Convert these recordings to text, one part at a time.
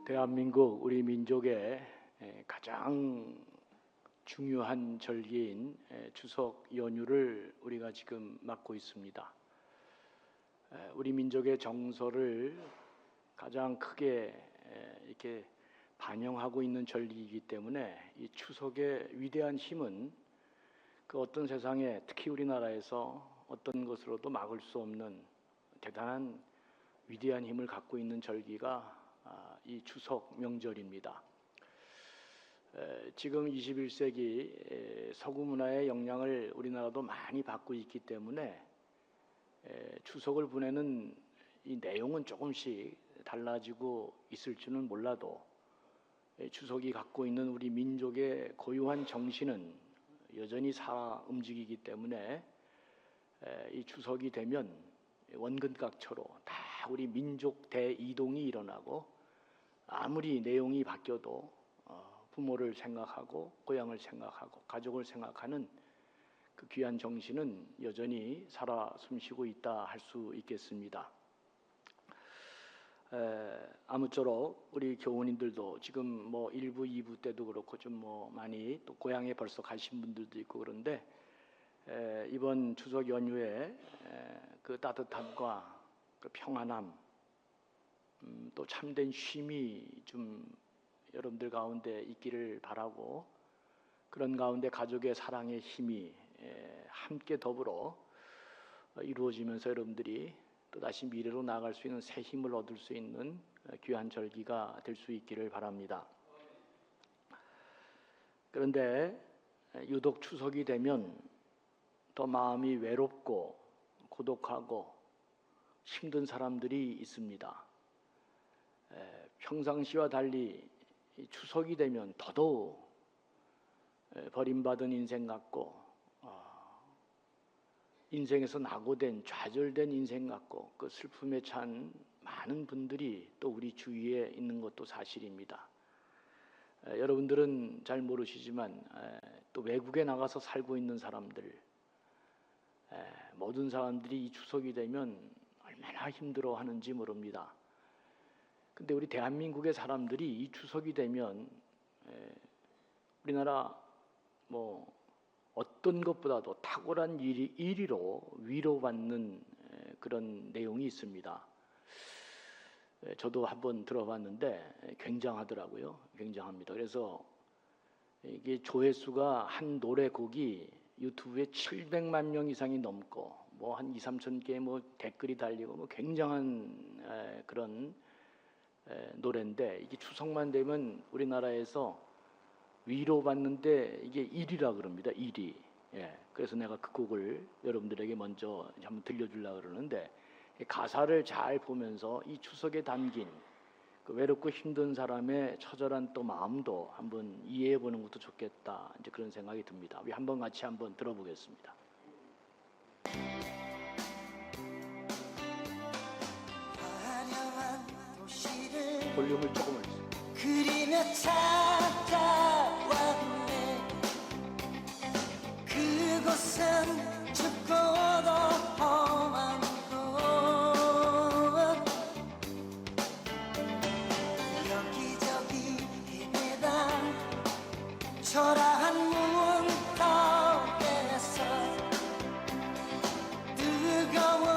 대한민국 우리 민족의 가장 중요한 절기인 추석 연휴를 우리가 지금 맞고 있습니다. 우리 민족의 정서를 가장 크게 이렇게 반영하고 있는 절기이기 때문에 이 추석의 위대한 힘은 그 어떤 세상에, 특히 우리나라에서 어떤 것으로도 막을 수 없는 대단한 위대한 힘을 갖고 있는 절기가 이 추석 명절입니다. 지금 21세기 서구 문화의 영향을 우리나라도 많이 받고 있기 때문에 추석을 보내는 이 내용은 조금씩 달라지고 있을지는 몰라도 추석이 갖고 있는 우리 민족의 고유한 정신은 여전히 살아 움직이기 때문에 이 추석이 되면 원근각처로 다 우리 민족 대이동이 일어나고, 아무리 내용이 바뀌어도 부모를 생각하고 고향을 생각하고 가족을 생각하는 그 귀한 정신은 여전히 살아 숨쉬고 있다 할 수 있겠습니다. 아무쪼록 우리 교우님들도 지금 뭐 1부, 2부 때도 그렇고 좀 많이 또 고향에 벌써 가신 분들도 있고 그런데 이번 추석 연휴에 그 따뜻함과 그 평안함, 또 참된 쉼이 좀 여러분들 가운데 있기를 바라고, 그런 가운데 가족의 사랑의 힘이 함께 더불어 이루어지면서 여러분들이 또다시 미래로 나아갈 수 있는 새 힘을 얻을 수 있는 귀한 절기가 될 수 있기를 바랍니다. 그런데 유독 추석이 되면 더 마음이 외롭고 고독하고 힘든 사람들이 있습니다. 평상시와 달리 추석이 되면 더더욱 버림받은 인생 같고 인생에서 낙오된 좌절된 인생 같고 그 슬픔에 찬 많은 분들이 또 우리 주위에 있는 것도 사실입니다. 여러분들은 잘 모르시지만 또 외국에 나가서 살고 있는 사람들, 모든 사람들이 이 추석이 되면 얼마나 힘들어하는지 모릅니다. 근데 우리 대한민국의 사람들이 이 추석이 되면 우리나라 뭐 어떤 것보다도 탁월한 일위로 위로받는 그런 내용이 있습니다. 저도 한번 들어봤는데 굉장하더라고요. 굉장합니다. 그래서 이게 조회수가 한 노래곡이 유튜브에 700만 명 이상이 넘고 뭐 한 2, 3천 개의 뭐 댓글이 달리고 뭐 굉장한 그런 노래인데, 이게 추석만 되면 우리나라에서 위로받는데 이게 1위라 그럽니다. 1위. 그래서 내가 그 곡을 여러분들에게 먼저 한번 들려주려고 그러는데, 가사를 잘 보면서 이 추석에 담긴 그 외롭고 힘든 사람의 처절한 또 마음도 한번 이해해 보는 것도 좋겠다, 이제 그런 생각이 듭니다. 우리 한번 같이 한번 들어보겠습니다. 볼륨을 조금 올리세요. 그리며 찾아왔네. 그곳은 춥고도 험한 곳. 여기저기 헤매다 초라한 문턱에서 뜨거운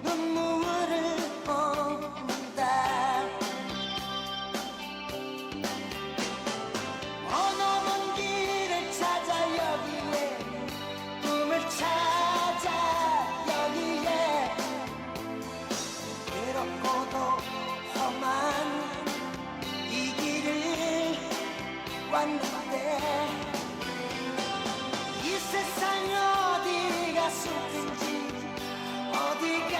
눈물을 쏟는다. 머나먼 길을 찾아 여기에, 꿈을 찾아 여기에, 외롭고도 험한 이 길을 왔는데, 이 세상 어디가 숲인지 어디가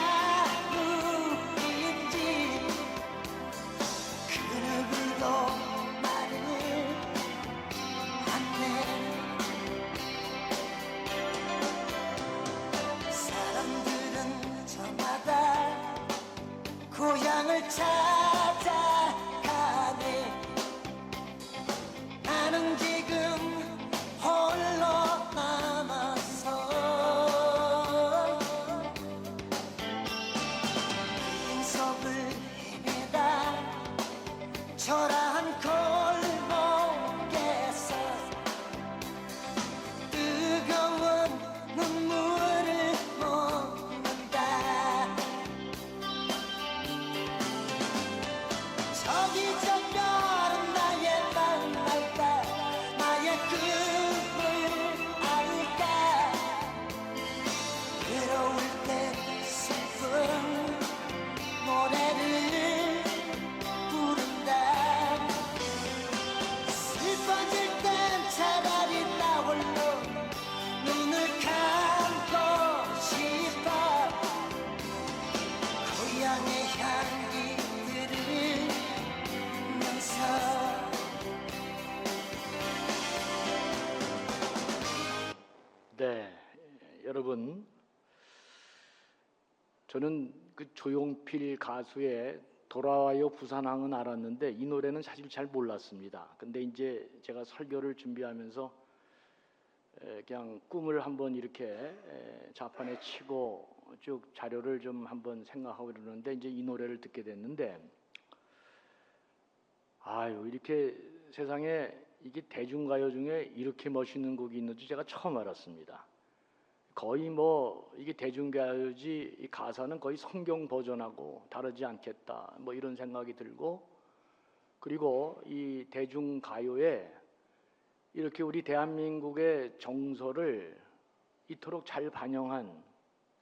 우리인지 그 누구도 말을 안해. 사람들은 저마다 고향을 찾아가네. 나는 사랑의 향기들을 면서 네, 여러분, 저는 그 조용필 가수의 돌아와요 부산항은 알았는데 이 노래는 사실 잘 몰랐습니다. 근데 이제 제가 설교를 준비하면서 그냥 꿈을 한번 이렇게 자판에 치고 쭉 자료를 좀 한번 생각하고 이러는데 이제 이 노래를 듣게 됐는데, 아유, 이렇게 세상에 이게 대중가요 중에 이렇게 멋있는 곡이 있는지 제가 처음 알았습니다. 거의 뭐 이게 대중가요지 이 가사는 거의 성경 버전하고 다르지 않겠다 뭐 이런 생각이 들고, 그리고 이 대중가요에 이렇게 우리 대한민국의 정서를 이토록 잘 반영한,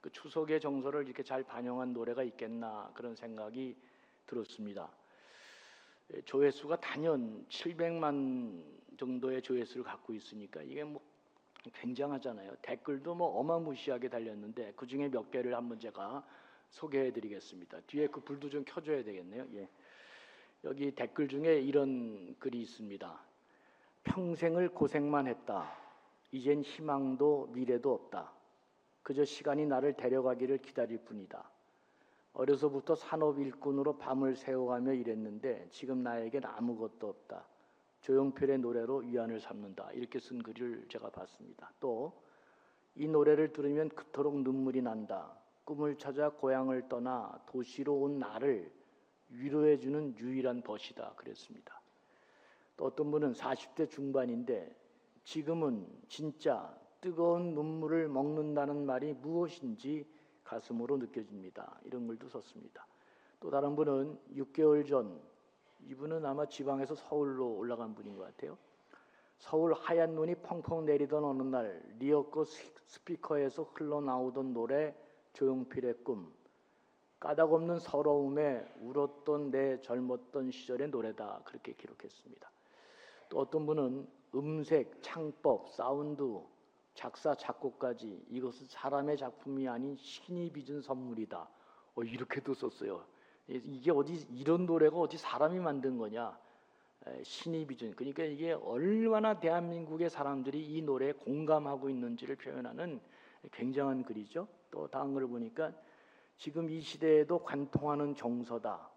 그 추석의 정서를 이렇게 잘 반영한 노래가 있겠나 그런 생각이 들었습니다. 조회수가 단연 700만 정도의 조회수를 갖고 있으니까 이게 뭐 굉장하잖아요. 댓글도 뭐 어마무시하게 달렸는데 그 중에 몇 개를 한번 제가 소개해 드리겠습니다. 뒤에 그 불도 좀 켜줘야 되겠네요. 예. 여기 댓글 중에 이런 글이 있습니다. 평생을 고생만 했다. 이젠 희망도 미래도 없다. 그저 시간이 나를 데려가기를 기다릴 뿐이다. 어려서부터 산업 일꾼으로 밤을 새워가며 일했는데 지금 나에겐 아무것도 없다. 조용필의 노래로 위안을 삼는다. 이렇게 쓴 글을 제가 봤습니다. 또 이 노래를 들으면 그토록 눈물이 난다. 꿈을 찾아 고향을 떠나 도시로 온 나를 위로해주는 유일한 벗이다. 그랬습니다. 또 어떤 분은 40대 중반인데 지금은 진짜 뜨거운 눈물을 먹는다는 말이 무엇인지 가슴으로 느껴집니다. 이런 글도 썼습니다. 또 다른 분은 6개월 전, 이분은 아마 지방에서 서울로 올라간 분인 것 같아요. 서울 하얀 눈이 펑펑 내리던 어느 날 리어커 스피커에서 흘러나오던 노래 조용필의 꿈. 까닭없는 서러움에 울었던 내 젊었던 시절의 노래다. 그렇게 기록했습니다. 또 어떤 분은 음색, 창법, 사운드, 작사, 작곡까지 이것은 사람의 작품이 아닌 신이 빚은 선물이다. 이렇게도 썼어요. 이게 어디 이런 노래가 어디 사람이 만든 거냐? 신이 빚은. 그러니까 이게 얼마나 대한민국의 사람들이 이 노래에 공감하고 있는지를 표현하는 굉장한 글이죠. 또 다음 글을 보니까 지금 이 시대에도 관통하는 정서다.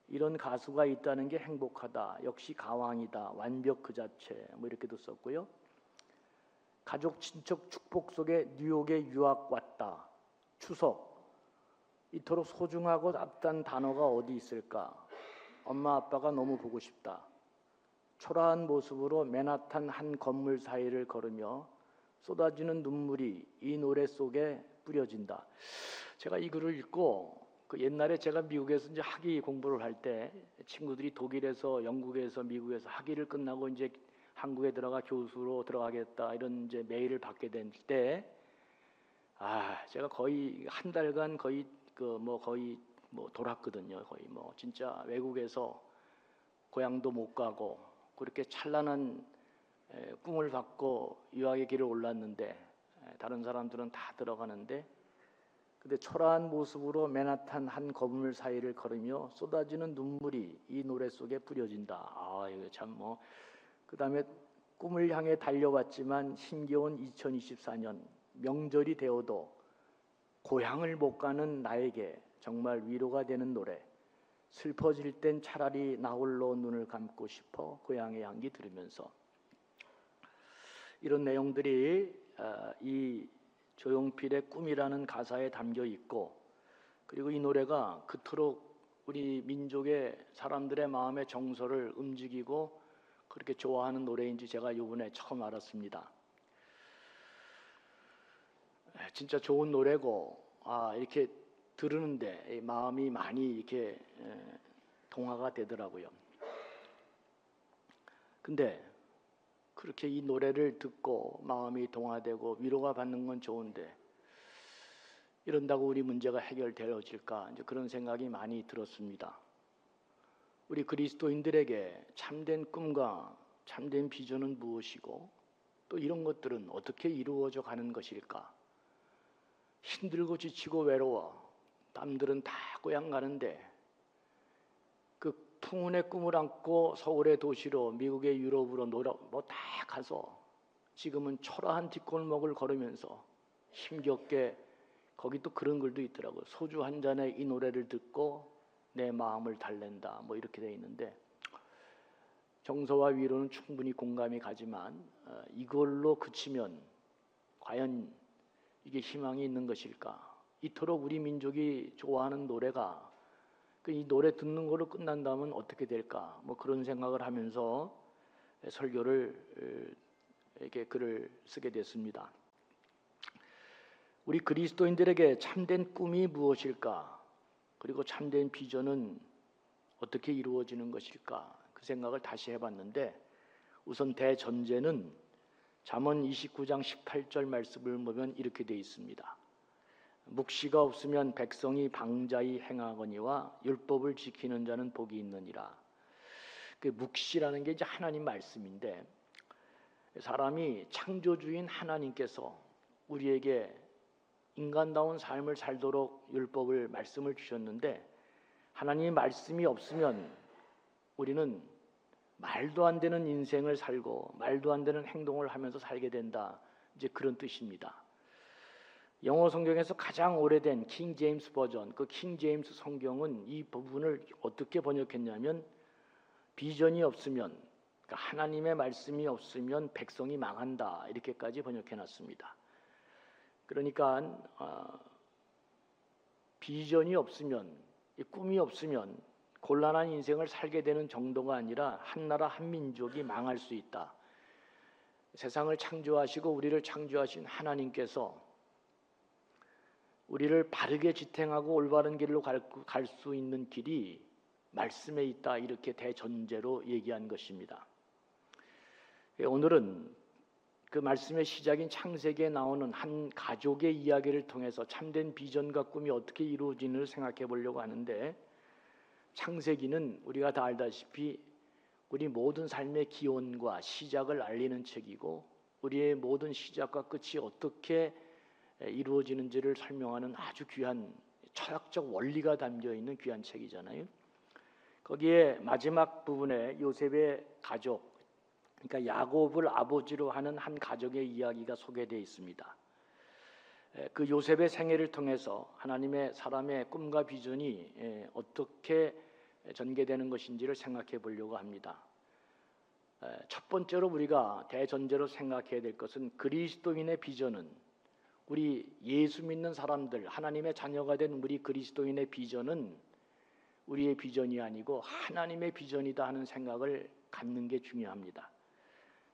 이런 가수가 있다는 게 행복하다. 역시 가왕이다. 완벽 그 자체. 뭐 이렇게도 썼고요. 가족 친척 축복 속에 뉴욕에 유학 왔다. 추석. 이토록 소중하고 아пт단 단어가 어디 있을까? 엄마 아빠가 너무 보고 싶다. 초라한 모습으로 맨하탄 한 건물 사이를 걸으며 쏟아지는 눈물이 이 노래 속에 뿌려진다. 제가 이 글을 읽고 그 옛날에 제가 미국에서 이제 학위 공부를 할 때 친구들이 독일에서 영국에서 미국에서 학위를 끝나고 이제 한국에 들어가 교수로 들어가겠다 이런 이제 메일을 받게 될 때, 제가 거의 한 달간 거의 거의 돌았거든요. 거의 뭐 진짜 외국에서 고향도 못 가고 그렇게 찬란한 꿈을 갖고 유학의 길을 올랐는데 다른 사람들은 다 들어가는데, 근데 초라한 모습으로 맨하탄 한 건물 사이를 걸으며 쏟아지는 눈물이 이 노래 속에 뿌려진다. 이거 참 뭐. 그다음에 꿈을 향해 달려왔지만 힘겨운 2024년 명절이 되어도 고향을 못 가는 나에게 정말 위로가 되는 노래. 슬퍼질 땐 차라리 나 홀로 눈을 감고 싶어. 고향의 향기 들으면서. 이런 내용들이 이 조용필의 꿈이라는 가사에 담겨 있고, 그리고 이 노래가 그토록 우리 민족의 사람들의 마음의 정서를 움직이고 그렇게 좋아하는 노래인지 제가 이번에 처음 알았습니다. 진짜 좋은 노래고, 이렇게 들으는데 마음이 많이 이렇게 동화가 되더라고요. 근데 그렇게 이 노래를 듣고 마음이 동화되고 위로가 받는 건 좋은데 이런다고 우리 문제가 해결되어질까, 이제 그런 생각이 많이 들었습니다. 우리 그리스도인들에게 참된 꿈과 참된 비전은 무엇이고 또 이런 것들은 어떻게 이루어져 가는 것일까? 힘들고 지치고 외로워 남들은 다 고향 가는데 그 풍운의 꿈을 안고 서울의 도시로 미국의 유럽으로 뭐 다 가서 지금은 초라한 뒷골목을 걸으면서 힘겹게 거기 또 그런 글도 있더라고요. 소주 한 잔에 이 노래를 듣고 내 마음을 달랜다 뭐 이렇게 돼 있는데 정서와 위로는 충분히 공감이 가지만 이걸로 그치면 과연 이게 희망이 있는 것일까? 이토록 우리 민족이 좋아하는 노래가 이 노래 듣는 거로 끝난다면 어떻게 될까? 뭐 그런 생각을 하면서 설교를 이렇게 글을 쓰게 됐습니다. 우리 그리스도인들에게 참된 꿈이 무엇일까? 그리고 참된 비전은 어떻게 이루어지는 것일까? 그 생각을 다시 해봤는데 우선 대전제는 잠언 29장 18절 말씀을 보면 이렇게 되어 있습니다. 묵시가 없으면 백성이 방자히 행하거니와 율법을 지키는 자는 복이 있느니라. 그 묵시라는 게 이제 하나님 말씀인데 사람이 창조주인 하나님께서 우리에게 인간다운 삶을 살도록 율법을 말씀을 주셨는데 하나님의 말씀이 없으면 우리는 말도 안 되는 인생을 살고 말도 안 되는 행동을 하면서 살게 된다. 이제 그런 뜻입니다. 영어 성경에서 가장 오래된 킹 제임스 버전, 그 킹 제임스 성경은 이 부분을 어떻게 번역했냐면 비전이 없으면 그러니까 하나님의 말씀이 없으면 백성이 망한다 이렇게까지 번역해놨습니다. 그러니까 비전이 없으면 꿈이 없으면 곤란한 인생을 살게 되는 정도가 아니라 한 나라 한 민족이 망할 수 있다. 세상을 창조하시고 우리를 창조하신 하나님께서 우리를 바르게 지탱하고 올바른 길로 갈 수 있는 길이 말씀에 있다 이렇게 대전제로 얘기한 것입니다. 오늘은 그 말씀의 시작인 창세기에 나오는 한 가족의 이야기를 통해서 참된 비전과 꿈이 어떻게 이루어지는지를 생각해 보려고 하는데 창세기는 우리가 다 알다시피 우리 모든 삶의 기원과 시작을 알리는 책이고 우리의 모든 시작과 끝이 어떻게 이루어지는지를 설명하는 아주 귀한 철학적 원리가 담겨 있는 귀한 책이잖아요. 거기에 마지막 부분에 요셉의 가족, 그러니까 야곱을 아버지로 하는 한 가족의 이야기가 소개되어 있습니다. 그 요셉의 생애를 통해서 하나님의 사람의 꿈과 비전이 어떻게 전개되는 것인지를 생각해 보려고 합니다. 첫 번째로 우리가 대전제로 생각해야 될 것은 그리스도인의 비전은 우리 예수 믿는 사람들, 하나님의 자녀가 된 우리 그리스도인의 비전은 우리의 비전이 아니고 하나님의 비전이다 하는 생각을 갖는 게 중요합니다.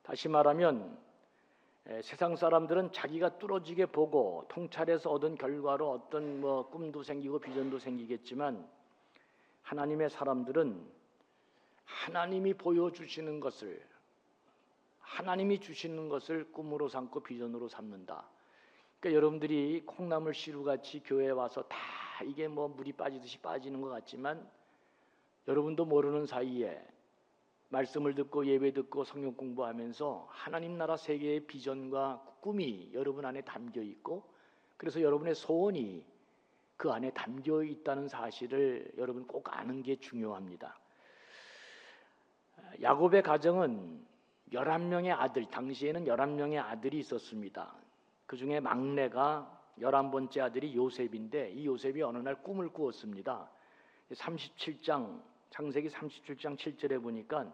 다시 말하면 세상 사람들은 자기가 뚫어지게 보고 통찰해서 얻은 결과로 어떤 꿈도 생기고 비전도 생기겠지만 하나님의 사람들은 하나님이 보여주시는 것을 하나님이 주시는 것을 꿈으로 삼고 비전으로 삼는다. 그러니까 여러분들이 콩나물 시루같이 교회에 와서 다 이게 물이 빠지듯이 빠지는 것 같지만 여러분도 모르는 사이에 말씀을 듣고 예배 듣고 성경 공부하면서 하나님 나라 세계의 비전과 꿈이 여러분 안에 담겨 있고 그래서 여러분의 소원이 그 안에 담겨 있다는 사실을 여러분 꼭 아는 게 중요합니다. 야곱의 가정은 11명의 아들, 당시에는 11명의 아들이 있었습니다. 그 중에 막내가 11번째 아들이 요셉인데 이 요셉이 어느 날 꿈을 꾸었습니다. 37장, 창세기 37장 7절에 보니까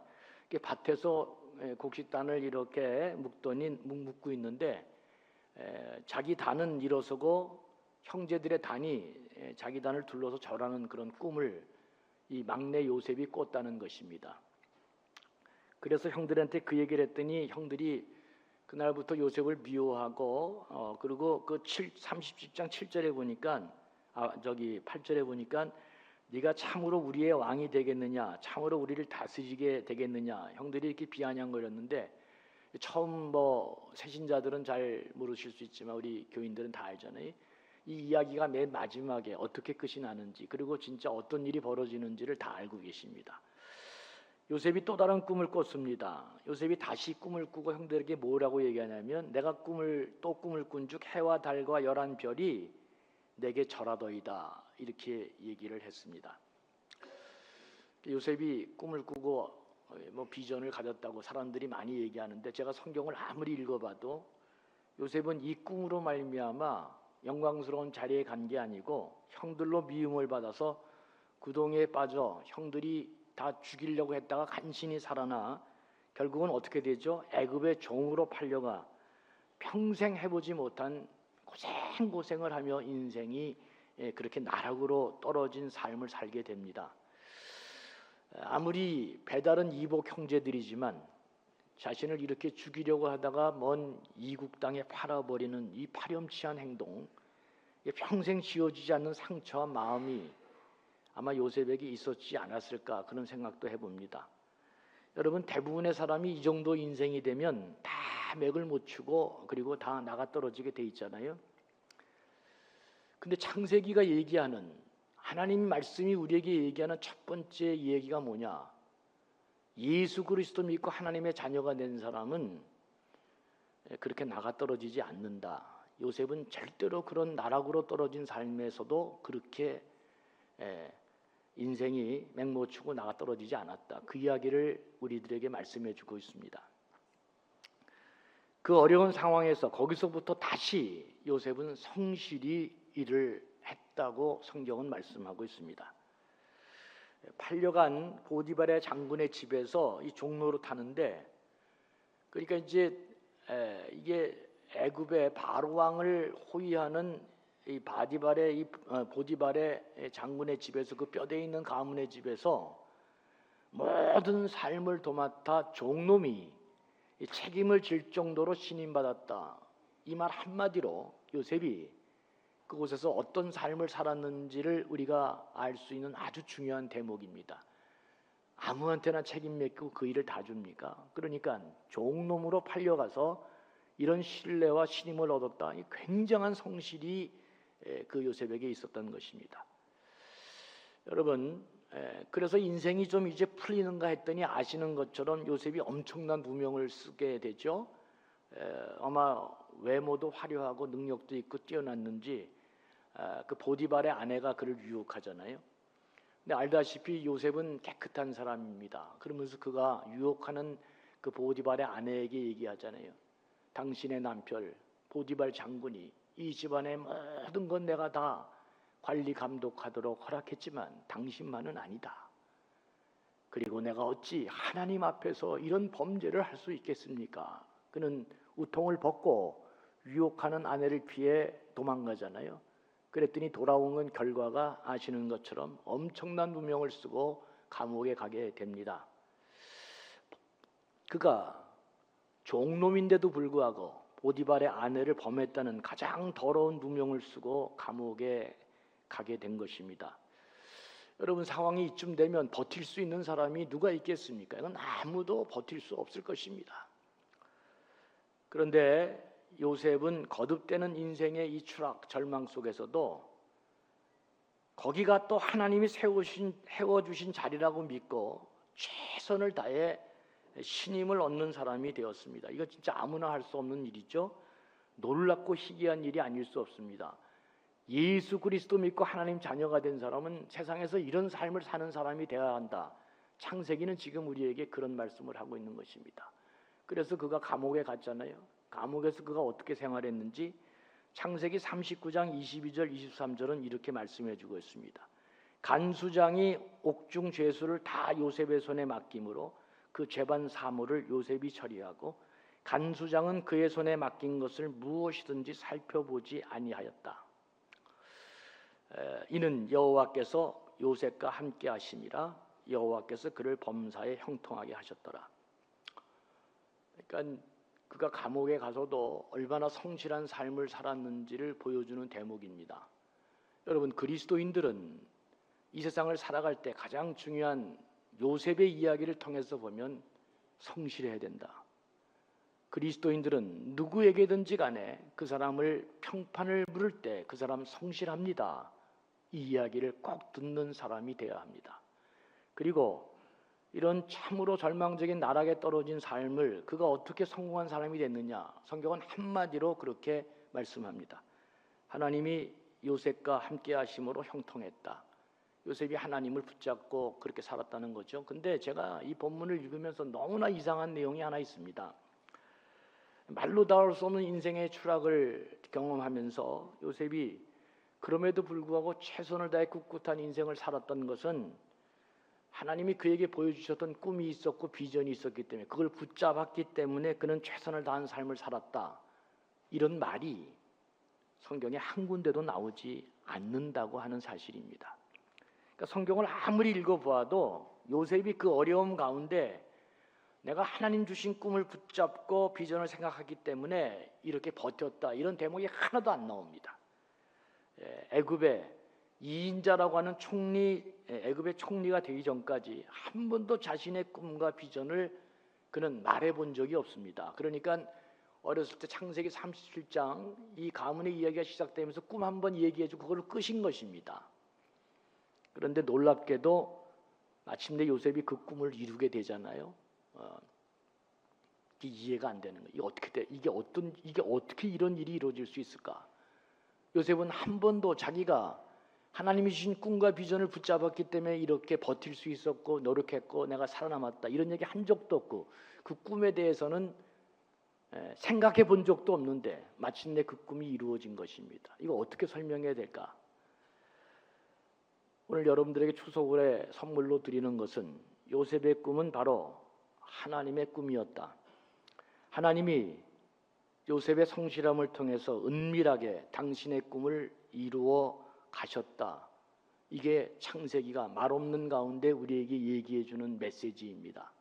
밭에서 곡식단을 이렇게 묶고 있는데 자기 단은 일어서고 형제들의 단이 자기 단을 둘러서 절하는 그런 꿈을 이 막내 요셉이 꿨다는 것입니다. 그래서 형들한테 그 얘기를 했더니 형들이 그날부터 요셉을 미워하고 그리고 그 37장 7절에 보니까 8절에 보니까 네가 참으로 우리의 왕이 되겠느냐, 참으로 우리를 다스리게 되겠느냐, 형들이 이렇게 비아냥거렸는데 처음 새신자들은 잘 모르실 수 있지만 우리 교인들은 다 알잖아요. 이 이야기가 맨 마지막에 어떻게 끝이 나는지 그리고 진짜 어떤 일이 벌어지는지를 다 알고 계십니다. 요셉이 또 다른 꿈을 꿨습니다. 요셉이 다시 꿈을 꾸고 형들에게 뭐라고 얘기하냐면 내가 꿈을 꾼 즉 해와 달과 11별이 내게 절하더이다 이렇게 얘기를 했습니다. 요셉이 꿈을 꾸고 뭐 비전을 가졌다고 사람들이 많이 얘기하는데 제가 성경을 아무리 읽어봐도 요셉은 이 꿈으로 말미암아 영광스러운 자리에 간 게 아니고 형들로 미움을 받아서 구덩이에 빠져 형들이 다 죽이려고 했다가 간신히 살아나 결국은 어떻게 되죠? 애굽의 종으로 팔려가 평생 해보지 못한 고생을 하며 인생이 그렇게 나락으로 떨어진 삶을 살게 됩니다. 아무리 배다른 이복 형제들이지만 자신을 이렇게 죽이려고 하다가 먼 이국 땅에 팔아버리는 이 파렴치한 행동, 평생 지워지지 않는 상처와 마음이 아마 요셉에게 있었지 않았을까 그런 생각도 해봅니다. 여러분, 대부분의 사람이 이 정도 인생이 되면 다 맥을 못 추고 그리고 다 나가 떨어지게 돼 있잖아요. 근데 창세기가 얘기하는 하나님 말씀이 우리에게 얘기하는 첫 번째 얘기가 뭐냐? 예수 그리스도 믿고 하나님의 자녀가 된 사람은 그렇게 나가 떨어지지 않는다. 요셉은 절대로 그런 나락으로 떨어진 삶에서도 그렇게 인생이 맹모추고 나가 떨어지지 않았다. 그 이야기를 우리들에게 말씀해 주고 있습니다. 그 어려운 상황에서 거기서부터 다시 요셉은 성실히 일을 했다고 성경은 말씀하고 있습니다. 팔려간 보디발의 장군의 집에서 이 종로로 타는데, 그러니까 이제 이게 애굽의 바로 왕을 호위하는 이 보디발의 장군의 집에서, 그 뼈대 있는 가문의 집에서 모든 삶을 도맡아 종놈이 책임을 질 정도로 신임받았다. 이 말 한마디로 요셉이 그곳에서 어떤 삶을 살았는지를 우리가 알 수 있는 아주 중요한 대목입니다. 아무한테나 책임 맡기고 그 일을 다 줍니까? 그러니까 종놈으로 팔려가서 이런 신뢰와 신임을 얻었다. 이 굉장한 성실이 그 요셉에게 있었던 것입니다. 여러분, 그래서 인생이 좀 이제 풀리는가 했더니 아시는 것처럼 요셉이 엄청난 누명을 쓰게 되죠. 아마 외모도 화려하고 능력도 있고 뛰어났는지 그 보디발의 아내가 그를 유혹하잖아요. 근데 알다시피 요셉은 깨끗한 사람입니다. 그러면서 그가 유혹하는 그 보디발의 아내에게 얘기하잖아요. 당신의 남편 보디발 장군이 이 집안의 모든 건 내가 다 관리 감독하도록 허락했지만 당신만은 아니다. 그리고 내가 어찌 하나님 앞에서 이런 범죄를 할 수 있겠습니까? 그는 우통을 벗고 유혹하는 아내를 피해 도망가잖아요. 그랬더니 돌아오는 결과가 아시는 것처럼 엄청난 누명을 쓰고 감옥에 가게 됩니다. 그가 종놈인데도 불구하고 보디발의 아내를 범했다는 가장 더러운 누명을 쓰고 감옥에 가게 된 것입니다. 여러분, 상황이 이쯤 되면 버틸 수 있는 사람이 누가 있겠습니까? 이건 아무도 버틸 수 없을 것입니다. 그런데 요셉은 거듭되는 인생의 이 추락, 절망 속에서도 거기가 또 하나님이 세워주신 자리라고 믿고 최선을 다해 신임을 얻는 사람이 되었습니다. 이거 진짜 아무나 할 수 없는 일이죠. 놀랍고 희귀한 일이 아닐 수 없습니다. 예수 그리스도 믿고 하나님 자녀가 된 사람은 세상에서 이런 삶을 사는 사람이 되어야 한다. 창세기는 지금 우리에게 그런 말씀을 하고 있는 것입니다. 그래서 그가 감옥에 갔잖아요. 감옥에서 그가 어떻게 생활했는지 창세기 39장 22절 23절은 이렇게 말씀해 주고 있습니다. 간수장이 옥중 죄수를 다 요셉의 손에 맡김으로 그 죄반 사물을 요셉이 처리하고 간수장은 그의 손에 맡긴 것을 무엇이든지 살펴보지 아니하였다. 이는 여호와께서 요셉과 함께 하심이라 여호와께서 그를 범사에 형통하게 하셨더라. 그러니까 그가 감옥에 가서도 얼마나 성실한 삶을 살았는지를 보여주는 대목입니다. 여러분, 그리스도인들은 이 세상을 살아갈 때 가장 중요한 요셉의 이야기를 통해서 보면 성실해야 된다. 그리스도인들은 누구에게든지 간에 그 사람을 평판을 물을 때 그 사람 성실합니다. 이 이야기를 꼭 듣는 사람이 되어야 합니다. 그리고 이런 참으로 절망적인 나락에 떨어진 삶을 그가 어떻게 성공한 사람이 됐느냐? 성경은 한마디로 그렇게 말씀합니다. 하나님이 요셉과 함께 하심으로 형통했다. 요셉이 하나님을 붙잡고 그렇게 살았다는 거죠. 근데 제가 이 본문을 읽으면서 너무나 이상한 내용이 하나 있습니다. 말로 닿을 수 없는 인생의 추락을 경험하면서 요셉이 그럼에도 불구하고 최선을 다해 꿋꿋한 인생을 살았던 것은 하나님이 그에게 보여주셨던 꿈이 있었고 비전이 있었기 때문에, 그걸 붙잡았기 때문에 그는 최선을 다한 삶을 살았다. 이런 말이 성경에 한 군데도 나오지 않는다고 하는 사실입니다. 그러니까 성경을 아무리 읽어보아도 요셉이 그 어려움 가운데 내가 하나님 주신 꿈을 붙잡고 비전을 생각하기 때문에 이렇게 버텼다, 이런 대목이 하나도 안 나옵니다. 애굽의 이인자라고 하는 애굽의 총리가 되기 전까지 한 번도 자신의 꿈과 비전을 그는 말해본 적이 없습니다. 그러니까 어렸을 때 창세기 37장 이 가문의 이야기가 시작되면서 꿈 한 번 얘기해주고 그걸로 끝인 것입니다. 그런데 놀랍게도 마침내 요셉이 그 꿈을 이루게 되잖아요. 이게 이해가 안 되는 거예요. 이게 어떻게 돼? 이게 어떻게 이런 일이 이루어질 수 있을까? 요셉은 한 번도 자기가 하나님이 주신 꿈과 비전을 붙잡았기 때문에 이렇게 버틸 수 있었고 노력했고 내가 살아남았다, 이런 얘기 한 적도 없고 그 꿈에 대해서는 생각해 본 적도 없는데 마침내 그 꿈이 이루어진 것입니다. 이거 어떻게 설명해야 될까? 오늘 여러분들에게 추석을 선물로 드리는 것은 요셉의 꿈은 바로 하나님의 꿈이었다. 하나님이 요셉의 성실함을 통해서 은밀하게 당신의 꿈을 이루어 가셨다. 이게 창세기가 말없는 가운데 우리에게 얘기해 주는 메시지입니다.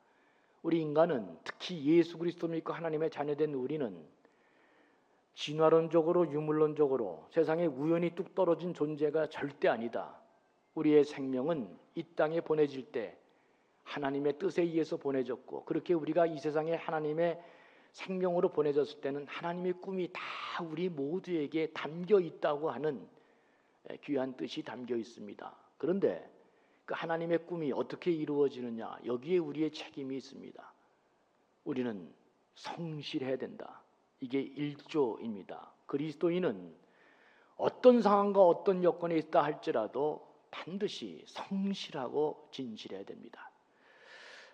우리 인간은, 특히 예수 그리스도 믿고 하나님의 자녀된 우리는 진화론적으로 유물론적으로 세상에 우연히 뚝 떨어진 존재가 절대 아니다. 우리의 생명은 이 땅에 보내질 때 하나님의 뜻에 의해서 보내졌고, 그렇게 우리가 이 세상에 하나님의 생명으로 보내졌을 때는 하나님의 꿈이 다 우리 모두에게 담겨 있다고 하는 귀한 뜻이 담겨 있습니다. 그런데 그 하나님의 꿈이 어떻게 이루어지느냐, 여기에 우리의 책임이 있습니다. 우리는 성실해야 된다. 이게 1조입니다. 그리스도인은 어떤 상황과 어떤 여건에 있다 할지라도 반드시 성실하고 진실해야 됩니다.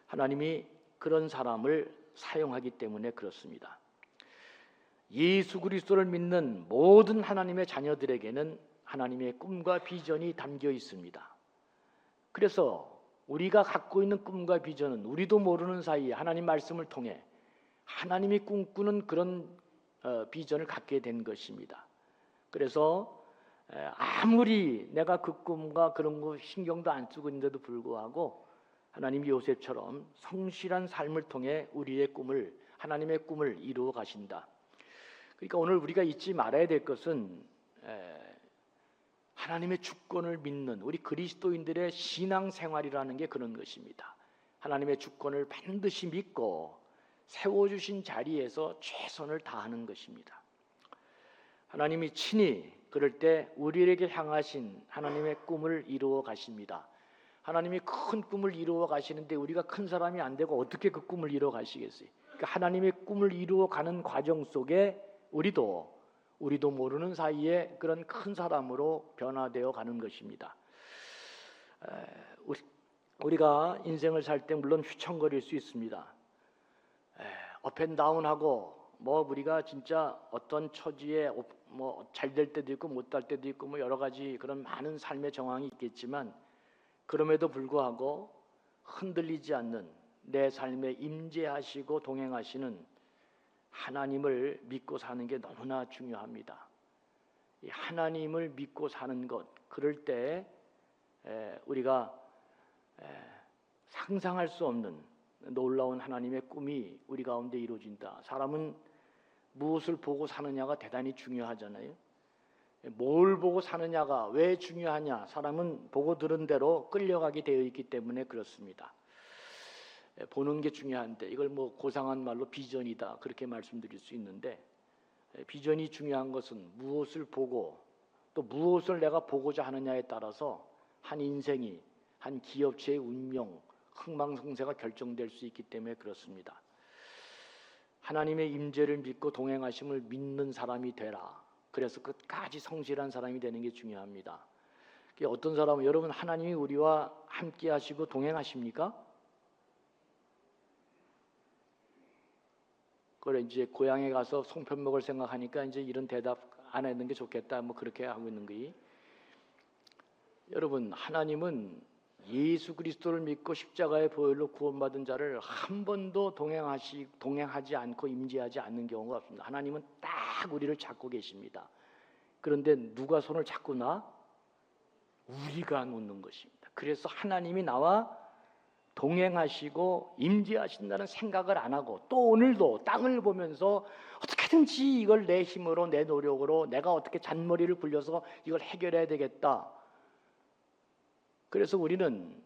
하나님이 그런 사람을 사용하기 때문에 그렇습니다. 예수 그리스도를 믿는 모든 하나님의 자녀들에게는 하나님의 꿈과 비전이 담겨 있습니다. 그래서 우리가 갖고 있는 꿈과 비전은 우리도 모르는 사이에 하나님 말씀을 통해 하나님이 꿈꾸는 그런 비전을 갖게 된 것입니다. 그래서 아무리 내가 그 꿈과 그런 거 신경도 안 쓰고 있는데도 불구하고 하나님이 요셉처럼 성실한 삶을 통해 우리의 꿈을, 하나님의 꿈을 이루어 가신다. 그러니까 오늘 우리가 잊지 말아야 될 것은 하나님의 주권을 믿는 우리 그리스도인들의 신앙생활이라는 게 그런 것입니다. 하나님의 주권을 반드시 믿고 세워주신 자리에서 최선을 다하는 것입니다. 하나님이 친히 그럴 때 우리에게 향하신 하나님의 꿈을 이루어 가십니다. 하나님이 큰 꿈을 이루어 가시는데 우리가 큰 사람이 안 되고 어떻게 그 꿈을 이루어 가시겠어요? 그러니까 하나님의 꿈을 이루어 가는 과정 속에 우리도 모르는 사이에 그런 큰 사람으로 변화되어 가는 것입니다. 우리가 인생을 살 때 물론 휘청거릴 수 있습니다. 업앤다운하고 우리가 진짜 어떤 처지에 잘 될 때도 있고 못 될 때도 있고 여러 가지 그런 많은 삶의 정황이 있겠지만, 그럼에도 불구하고 흔들리지 않는 내 삶에 임재하시고 동행하시는 하나님을 믿고 사는 게 너무나 중요합니다. 이 하나님을 믿고 사는 것, 그럴 때 우리가 상상할 수 없는 놀라운 하나님의 꿈이 우리 가운데 이루어진다. 사람은 무엇을 보고 사느냐가 대단히 중요하잖아요. 뭘 보고 사느냐가 왜 중요하냐? 사람은 보고 들은 대로 끌려가게 되어 있기 때문에 그렇습니다. 보는 게 중요한데 이걸 고상한 말로 비전이다 그렇게 말씀드릴 수 있는데, 비전이 중요한 것은 무엇을 보고 또 무엇을 내가 보고자 하느냐에 따라서 한 인생이, 한 기업체의 운명, 흥망성쇠가 결정될 수 있기 때문에 그렇습니다. 하나님의 임재를 믿고 동행하심을 믿는 사람이 되라. 그래서 끝까지 성실한 사람이 되는 게 중요합니다. 어떤 사람은 여러분 하나님이 우리와 함께 하시고 동행하십니까? 그래 이제 고향에 가서 송편 먹을 생각하니까 이제 이런 대답 안 하는 게 좋겠다. 뭐 그렇게 하고 있는 거이. 여러분 하나님은 예수 그리스도를 믿고 십자가의 보혈로 구원받은 자를 한 번도 동행하지 않고 임재하지 않는 경우가 없습니다. 하나님은 딱 우리를 찾고 계십니다. 그런데 누가 손을 잡고 나? 우리가 놓는 것입니다. 그래서 하나님이 나와 동행하시고 임재하신다는 생각을 안 하고 또 오늘도 땅을 보면서 어떻게든지 이걸 내 힘으로 내 노력으로 내가 어떻게 잔머리를 굴려서 이걸 해결해야 되겠다. 그래서 우리는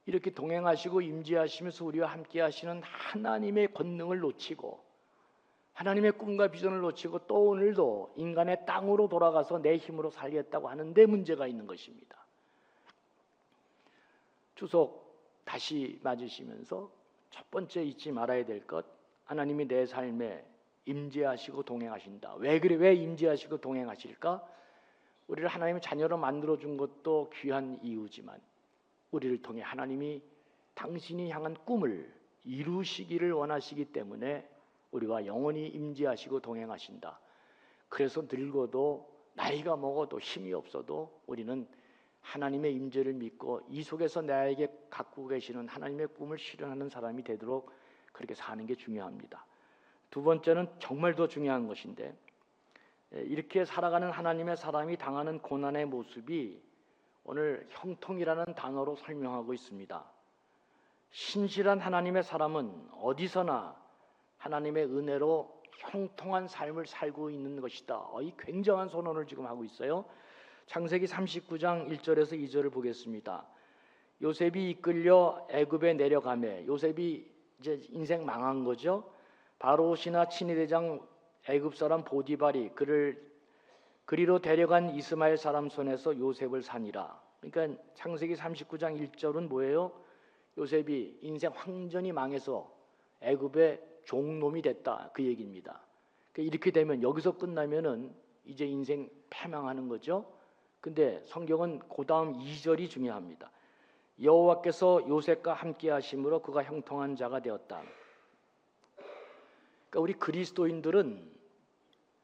이렇게 동행하시고 임재하시면서 우리와 함께 하시는 하나님의 권능을 놓치고 하나님의 꿈과 비전을 놓치고 또 오늘도 인간의 땅으로 돌아가서 내 힘으로 살겠다고 하는데 문제가 있는 것입니다. 추석 다시 맞으시면서 첫 번째 잊지 말아야 될 것, 하나님이 내 삶에 임재하시고 동행하신다. 왜 그래? 왜 임재하시고 동행하실까? 우리를 하나님의 자녀로 만들어준 것도 귀한 이유지만 우리를 통해 하나님이 당신이 향한 꿈을 이루시기를 원하시기 때문에 우리와 영원히 임재하시고 동행하신다. 그래서 늙어도 나이가 먹어도 힘이 없어도 우리는 하나님의 임재를 믿고 이 속에서 나에게 갖고 계시는 하나님의 꿈을 실현하는 사람이 되도록 그렇게 사는 게 중요합니다. 두 번째는 정말 더 중요한 것인데 이렇게 살아가는 하나님의 사람이 당하는 고난의 모습이 오늘 형통이라는 단어로 설명하고 있습니다. 신실한 하나님의 사람은 어디서나 하나님의 은혜로 형통한 삶을 살고 있는 것이다. 이 굉장한 선언을 지금 하고 있어요. 창세기 39장 1절에서 2절을 보겠습니다. 요셉이 이끌려 애굽에 내려가매 요셉이 이제 인생 망한 거죠. 바로시나 친위대장 애굽 사람 보디발이 그를 그리로 데려간 이스마엘 사람 손에서 요셉을 사니라. 그러니까 창세기 39장 1절은 뭐예요? 요셉이 인생 완전히 망해서 애굽의 종놈이 됐다 그 얘기입니다. 그러니까 이렇게 되면 여기서 끝나면은 이제 인생 패망하는 거죠. 근데 성경은 그 다음 2절이 중요합니다. 여호와께서 요셉과 함께 하심으로 그가 형통한 자가 되었다. 그러니까 우리 그리스도인들은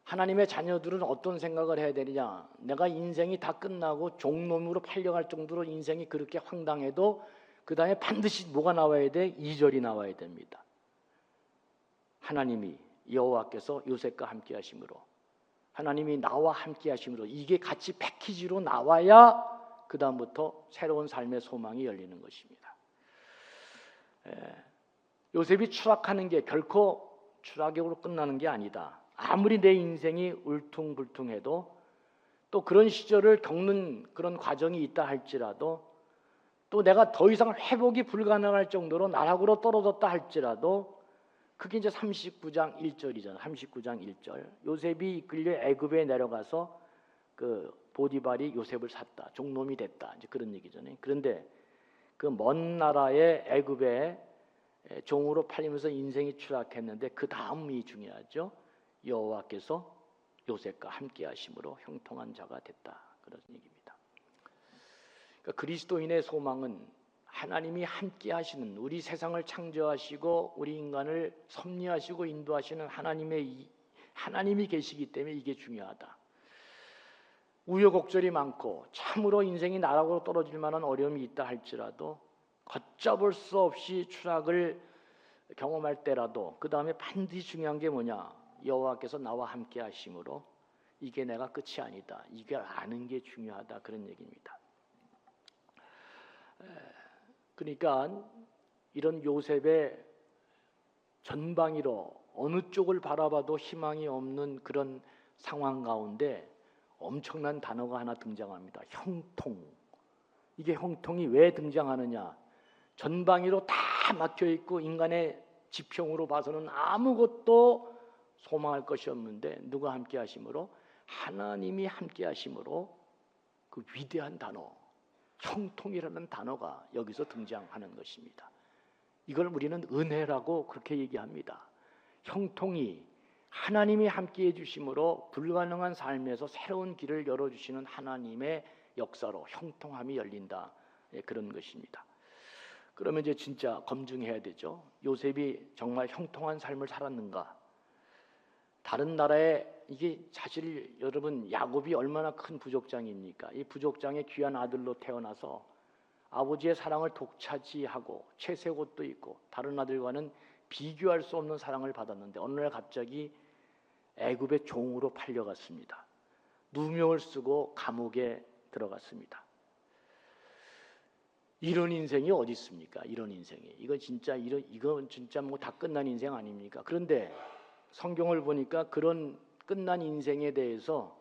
하나님의 자녀들은 어떤 생각을 해야 되느냐? 내가 인생이 다 끝나고 종놈으로 팔려갈 정도로 인생이 그렇게 황당해도 그 다음에 반드시 뭐가 나와야 돼? 2절이 나와야 됩니다. 하나님이 여호와께서 요셉과 함께 하심으로 하나님이 나와 함께 하심으로 이게 같이 패키지로 나와야 그 다음부터 새로운 삶의 소망이 열리는 것입니다. 요셉이 추락하는 게 결코 추락으로 끝나는 게 아니다. 아무리 내 인생이 울퉁불퉁해도 또 그런 시절을 겪는 그런 과정이 있다 할지라도 또 내가 더 이상 회복이 불가능할 정도로 나락으로 떨어졌다 할지라도 그게 이제 39장 1절이잖아요. 39장 1절. 요셉이 이끌려 애굽에 내려가서 그 보디발이 요셉을 샀다. 종놈이 됐다. 이제 그런 얘기잖아요. 그런데 그 먼 나라의 애굽에 종으로 팔리면서 인생이 추락했는데 그 다음이 중요하죠. 여호와께서 요셉과 함께 하심으로 형통한 자가 됐다. 그런 얘기입니다. 그러니까 그리스도인의 소망은 하나님이 함께 하시는 우리 세상을 창조하시고 우리 인간을 섭리하시고 인도하시는 하나님이 계시기 때문에 이게 중요하다. 우여곡절이 많고 참으로 인생이 나락으로 떨어질 만한 어려움이 있다 할지라도 걷잡을 수 없이 추락을 경험할 때라도 그 다음에 반드시 중요한 게 뭐냐? 여호와께서 나와 함께 하심으로 이게 내가 끝이 아니다. 이걸 아는 게 중요하다. 그런 얘기입니다. 그러니까 이런 요셉의 전방위로 어느 쪽을 바라봐도 희망이 없는 그런 상황 가운데 엄청난 단어가 하나 등장합니다. 형통. 이게 형통이 왜 등장하느냐? 전방위로 다 막혀 있고 인간의 지평으로 봐서는 아무것도 소망할 것이 없는데 누가 함께 하심으로? 하나님이 함께 하심으로 그 위대한 단어 형통이라는 단어가 여기서 등장하는 것입니다. 이걸 우리는 은혜라고 그렇게 얘기합니다. 형통이 하나님이 함께해 주심으로 불가능한 삶에서 새로운 길을 열어주시는 하나님의 역사로 형통함이 열린다. 그런 것입니다. 그러면 이제 진짜 검증해야 되죠. 요셉이 정말 형통한 삶을 살았는가? 다른 나라에 이게 사실 여러분 야곱이 얼마나 큰 부족장입니까? 이 부족장의 귀한 아들로 태어나서 아버지의 사랑을 독차지하고 채색 옷도 입고 다른 아들과는 비교할 수 없는 사랑을 받았는데 어느 날 갑자기 애굽의 종으로 팔려갔습니다. 누명을 쓰고 감옥에 들어갔습니다. 이런 인생이 어디 있습니까? 이런 인생이 이건 진짜 뭐 다 끝난 인생 아닙니까? 그런데 성경을 보니까 그런 끝난 인생에 대해서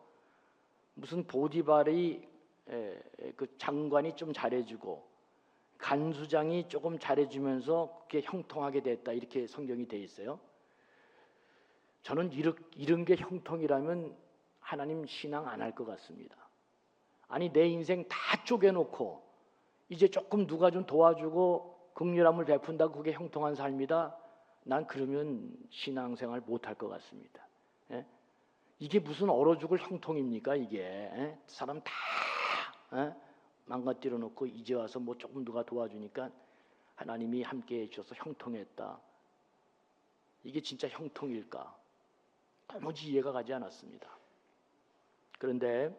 무슨 보디발이 그 장관이 좀 잘해주고 간수장이 조금 잘해주면서 그게 형통하게 됐다 이렇게 성경이 돼 있어요. 저는 이런 게 형통이라면 하나님 신앙 안 할 것 같습니다. 아니 내 인생 다 쪼개놓고 이제 조금 누가 좀 도와주고 긍휼함을 베푼다고 그게 형통한 삶이다. 난 그러면 신앙생활 못할 것 같습니다. 예? 이게 무슨 얼어 죽을 형통입니까 이게? 예? 사람 다 망가뜨려 놓고 이제 와서 뭐 조금 누가 도와주니까 하나님이 함께 해주셔서 형통했다. 이게 진짜 형통일까? 도무지 이해가 가지 않았습니다. 그런데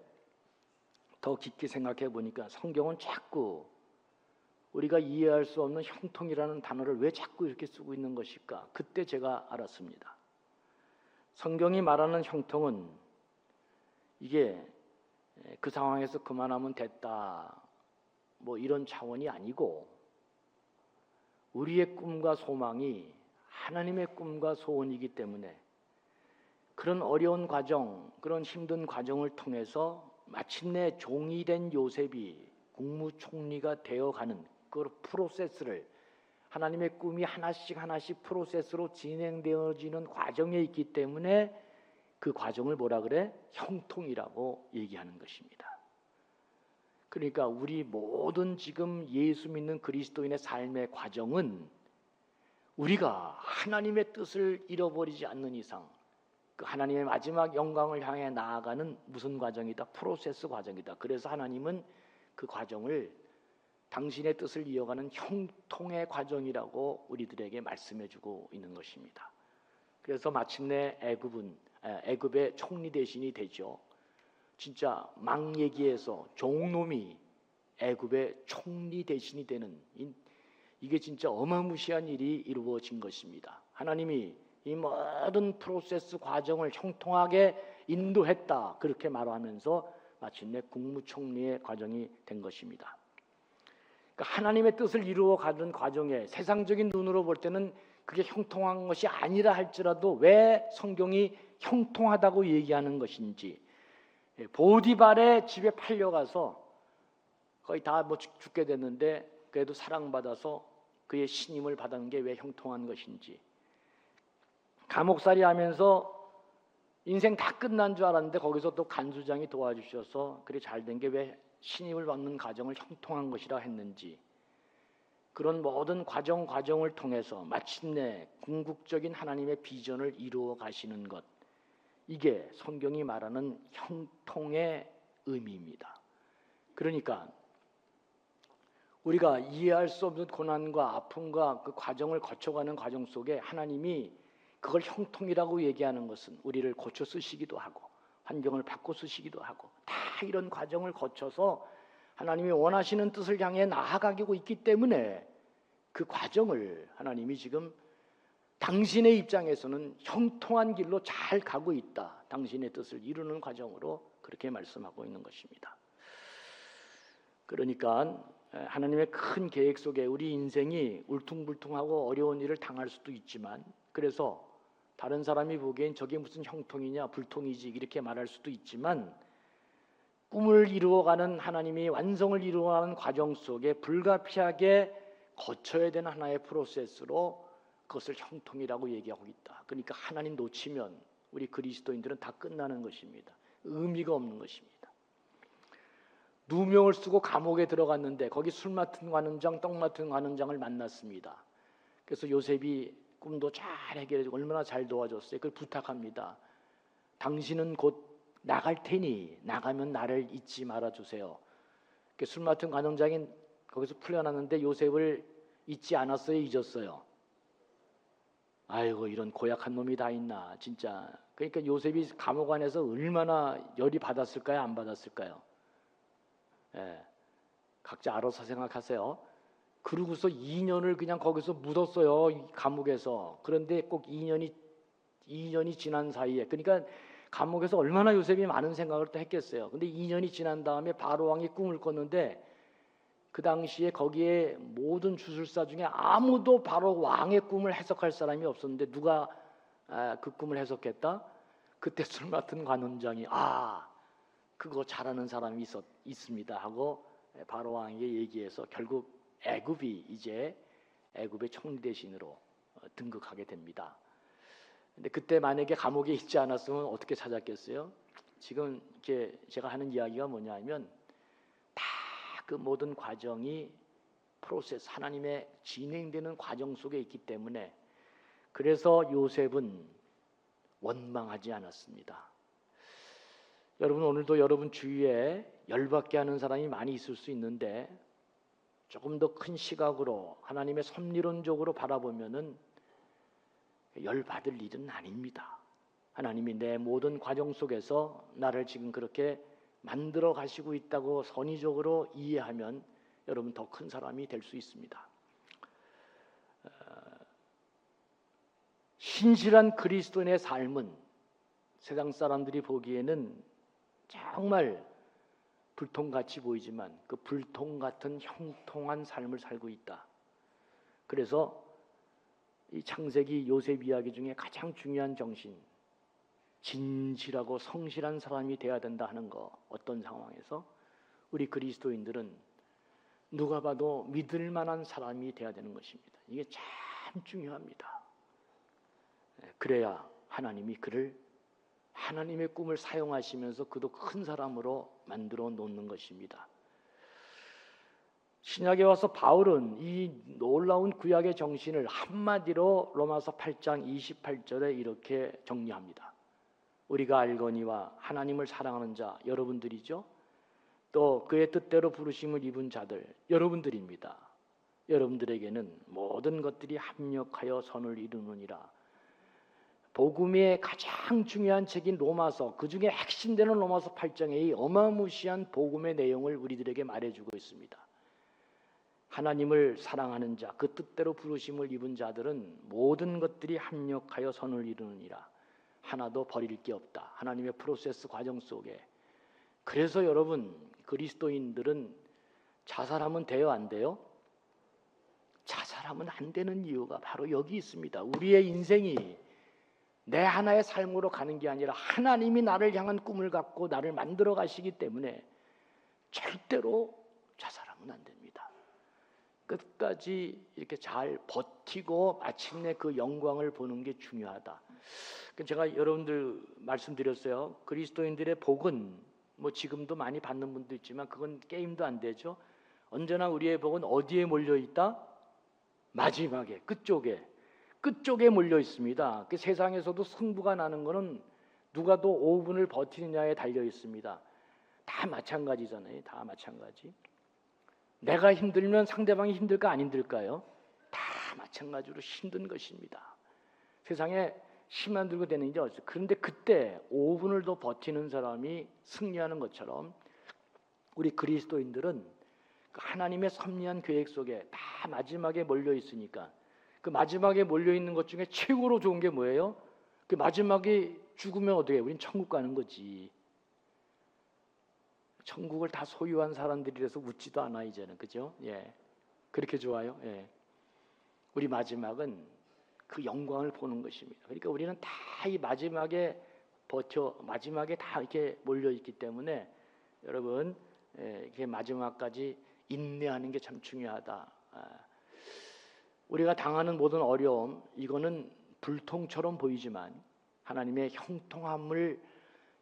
더 깊게 생각해 보니까 성경은 자꾸 우리가 이해할 수 없는 형통이라는 단어를 왜 자꾸 이렇게 쓰고 있는 것일까? 그때 제가 알았습니다. 성경이 말하는 형통은 이게 그 상황에서 그만하면 됐다 뭐 이런 차원이 아니고 우리의 꿈과 소망이 하나님의 꿈과 소원이기 때문에 그런 어려운 과정, 그런 힘든 과정을 통해서 마침내 종이 된 요셉이 국무총리가 되어가는 그 프로세스를 하나님의 꿈이 하나씩 프로세스로 진행되어지는 과정에 있기 때문에 그 과정을 뭐라 그래? 형통이라고 얘기하는 것입니다. 그러니까 우리 모든 지금 예수 믿는 그리스도인의 삶의 과정은 우리가 하나님의 뜻을 잃어버리지 않는 이상 그 하나님의 마지막 영광을 향해 나아가는 무슨 과정이다? 프로세스 과정이다. 그래서 하나님은 그 과정을 당신의 뜻을 이어가는 형통의 과정이라고 우리들에게 말씀해주고 있는 것입니다. 그래서 마침내 애굽의 총리 대신이 되죠. 진짜 막 얘기해서 종놈이 애굽의 총리 대신이 되는 이게 진짜 어마무시한 일이 이루어진 것입니다. 하나님이 이 모든 프로세스 과정을 형통하게 인도했다 그렇게 말하면서 마침내 국무총리의 과정이 된 것입니다. 그러니까 하나님의 뜻을 이루어가는 과정에 세상적인 눈으로 볼 때는 그게 형통한 것이 아니라 할지라도 왜 성경이 형통하다고 얘기하는 것인지 보디발의 집에 팔려가서 거의 다 뭐 죽게 됐는데 그래도 사랑받아서 그의 신임을 받은 게 왜 형통한 것인지 감옥살이 하면서 인생 다 끝난 줄 알았는데 거기서 또 간수장이 도와주셔서 그래 잘된 게 왜 신임을 받는 과정을 형통한 것이라 했는지 그런 모든 과정을 통해서 마침내 궁극적인 하나님의 비전을 이루어 가시는 것 이게 성경이 말하는 형통의 의미입니다. 그러니까 우리가 이해할 수 없는 고난과 아픔과 그 과정을 거쳐가는 과정 속에 하나님이 그걸 형통이라고 얘기하는 것은 우리를 고쳐 쓰시기도 하고 환경을 바꿔 쓰시기도 하고 다 이런 과정을 거쳐서 하나님이 원하시는 뜻을 향해 나아가고 있기 때문에 그 과정을 하나님이 지금 당신의 입장에서는 형통한 길로 잘 가고 있다. 당신의 뜻을 이루는 과정으로 그렇게 말씀하고 있는 것입니다. 그러니까 하나님의 큰 계획 속에 우리 인생이 울퉁불퉁하고 어려운 일을 당할 수도 있지만 그래서 다른 사람이 보기엔 저게 무슨 형통이냐 불통이지 이렇게 말할 수도 있지만 꿈을 이루어가는 하나님이 완성을 이루어가는 과정 속에 불가피하게 거쳐야 되는 하나의 프로세스로 그것을 형통이라고 얘기하고 있다. 그러니까 하나님 놓치면 우리 그리스도인들은 다 끝나는 것입니다. 의미가 없는 것입니다. 누명을 쓰고 감옥에 들어갔는데 거기 술 맡은 관원장, 떡 맡은 관원장을 만났습니다. 그래서 요셉이 꿈도 잘 해결해주고 얼마나 잘 도와줬어요. 그걸 부탁합니다. 당신은 곧 나갈 테니 나가면 나를 잊지 말아주세요. 술 맡은 관원장이 거기서 풀려났는데 요셉을 잊지 않았어요? 잊었어요? 아이고 이런 고약한 놈이 다 있나 진짜. 그러니까 요셉이 감옥 안에서 얼마나 열이 받았을까요? 안 받았을까요? 예, 각자 알아서 생각하세요. 그러고서 2년을 그냥 거기서 묻었어요. 이 감옥에서. 그런데 꼭 2년이 지난 사이에, 그러니까 감옥에서 얼마나 요셉이 많은 생각을 또 했겠어요. 근데 2년이 지난 다음에 바로 왕이 꿈을 꿨는데 그 당시에 거기에 모든 주술사 중에 아무도 바로 왕의 꿈을 해석할 사람이 없었는데 누가 그 꿈을 해석했다? 그때 술 맡은 관원장이 그거 잘하는 사람이 있습니다 하고 바로 왕에게 얘기해서 결국 애굽이 이제 애굽의 총리 대신으로 등극하게 됩니다. 근데 그때 만약에 감옥에 있지 않았으면 어떻게 찾았겠어요? 지금 이렇게 제가 하는 이야기가 뭐냐면 다 그 모든 과정이 프로세스, 하나님의 진행되는 과정 속에 있기 때문에 그래서 요셉은 원망하지 않았습니다. 여러분 오늘도 여러분 주위에 열받게 하는 사람이 많이 있을 수 있는데 조금 더 큰 시각으로 하나님의 섭리론적으로 바라보면은 열받을 일은 아닙니다. 하나님이 내 모든 과정 속에서 나를 지금 그렇게 만들어 가시고 있다고 선의적으로 이해하면 여러분 더 큰 사람이 될 수 있습니다. 신실한 그리스도인의 삶은 세상 사람들이 보기에는 정말 불통같이 보이지만 그 불통 같은 형통한 삶을 살고 있다. 그래서 이 창세기 요셉 이야기 중에 가장 중요한 정신, 진실하고 성실한 사람이 되어야 된다 하는 거, 어떤 상황에서 우리 그리스도인들은 누가 봐도 믿을 만한 사람이 되어야 되는 것입니다. 이게 참 중요합니다. 그래야 하나님이 그를 하나님의 꿈을 사용하시면서 그도 큰 사람으로 만들어 놓는 것입니다. 신약에 와서 바울은 이 놀라운 구약의 정신을 한마디로 로마서 8장 28절에 이렇게 정리합니다. 우리가 알거니와 하나님을 사랑하는 자 여러분들이죠. 또 그의 뜻대로 부르심을 입은 자들 여러분들입니다. 여러분들에게는 모든 것들이 합력하여 선을 이루느니라. 복음의 가장 중요한 책인 로마서, 그 중에 핵심되는 로마서 8장에 이 어마무시한 복음의 내용을 우리들에게 말해주고 있습니다. 하나님을 사랑하는 자, 그 뜻대로 부르심을 입은 자들은 모든 것들이 합력하여 선을 이루느니라. 하나도 버릴 게 없다. 하나님의 프로세스 과정 속에. 그래서 여러분 그리스도인들은 자살하면 돼요, 안 돼요? 자살하면 안 되는 이유가 바로 여기 있습니다. 우리의 인생이 내 하나의 삶으로 가는 게 아니라 하나님이 나를 향한 꿈을 갖고 나를 만들어 가시기 때문에 절대로 자살하면 안 됩니다. 끝까지 이렇게 잘 버티고 마침내 그 영광을 보는 게 중요하다. 제가 여러분들 말씀드렸어요. 그리스도인들의 복은 뭐 지금도 많이 받는 분도 있지만 그건 게임도 안 되죠. 언제나 우리의 복은 어디에 몰려 있다? 마지막에, 끝쪽에 몰려 있습니다. 그 세상에서도 승부가 나는 것은 누가 더 5분을 버티느냐에 달려 있습니다. 다 마찬가지잖아요. 다 마찬가지. 내가 힘들면 상대방이 힘들까 안 힘들까요? 다 마찬가지로 힘든 것입니다. 세상에 힘 안 들고 되는 게 없어요. 그런데 그때 5분을 더 버티는 사람이 승리하는 것처럼 우리 그리스도인들은 하나님의 섭리한 계획 속에 다 마지막에 몰려 있으니까 그 마지막에 몰려 있는 것 중에 최고로 좋은 게 뭐예요? 그 마지막에 죽으면 어떻게 해요? 우린 천국 가는 거지. 천국을 다 소유한 사람들이라서 웃지도 않아 이제는, 그죠? 예, 그렇게 좋아요. 예, 우리 마지막은 그 영광을 보는 것입니다. 그러니까 우리는 다 이 마지막에 마지막에 다 이렇게 몰려 있기 때문에 여러분 이렇게 마지막까지 인내하는 게 참 중요하다. 우리가 당하는 모든 어려움, 이거는 불통처럼 보이지만 하나님의 형통함을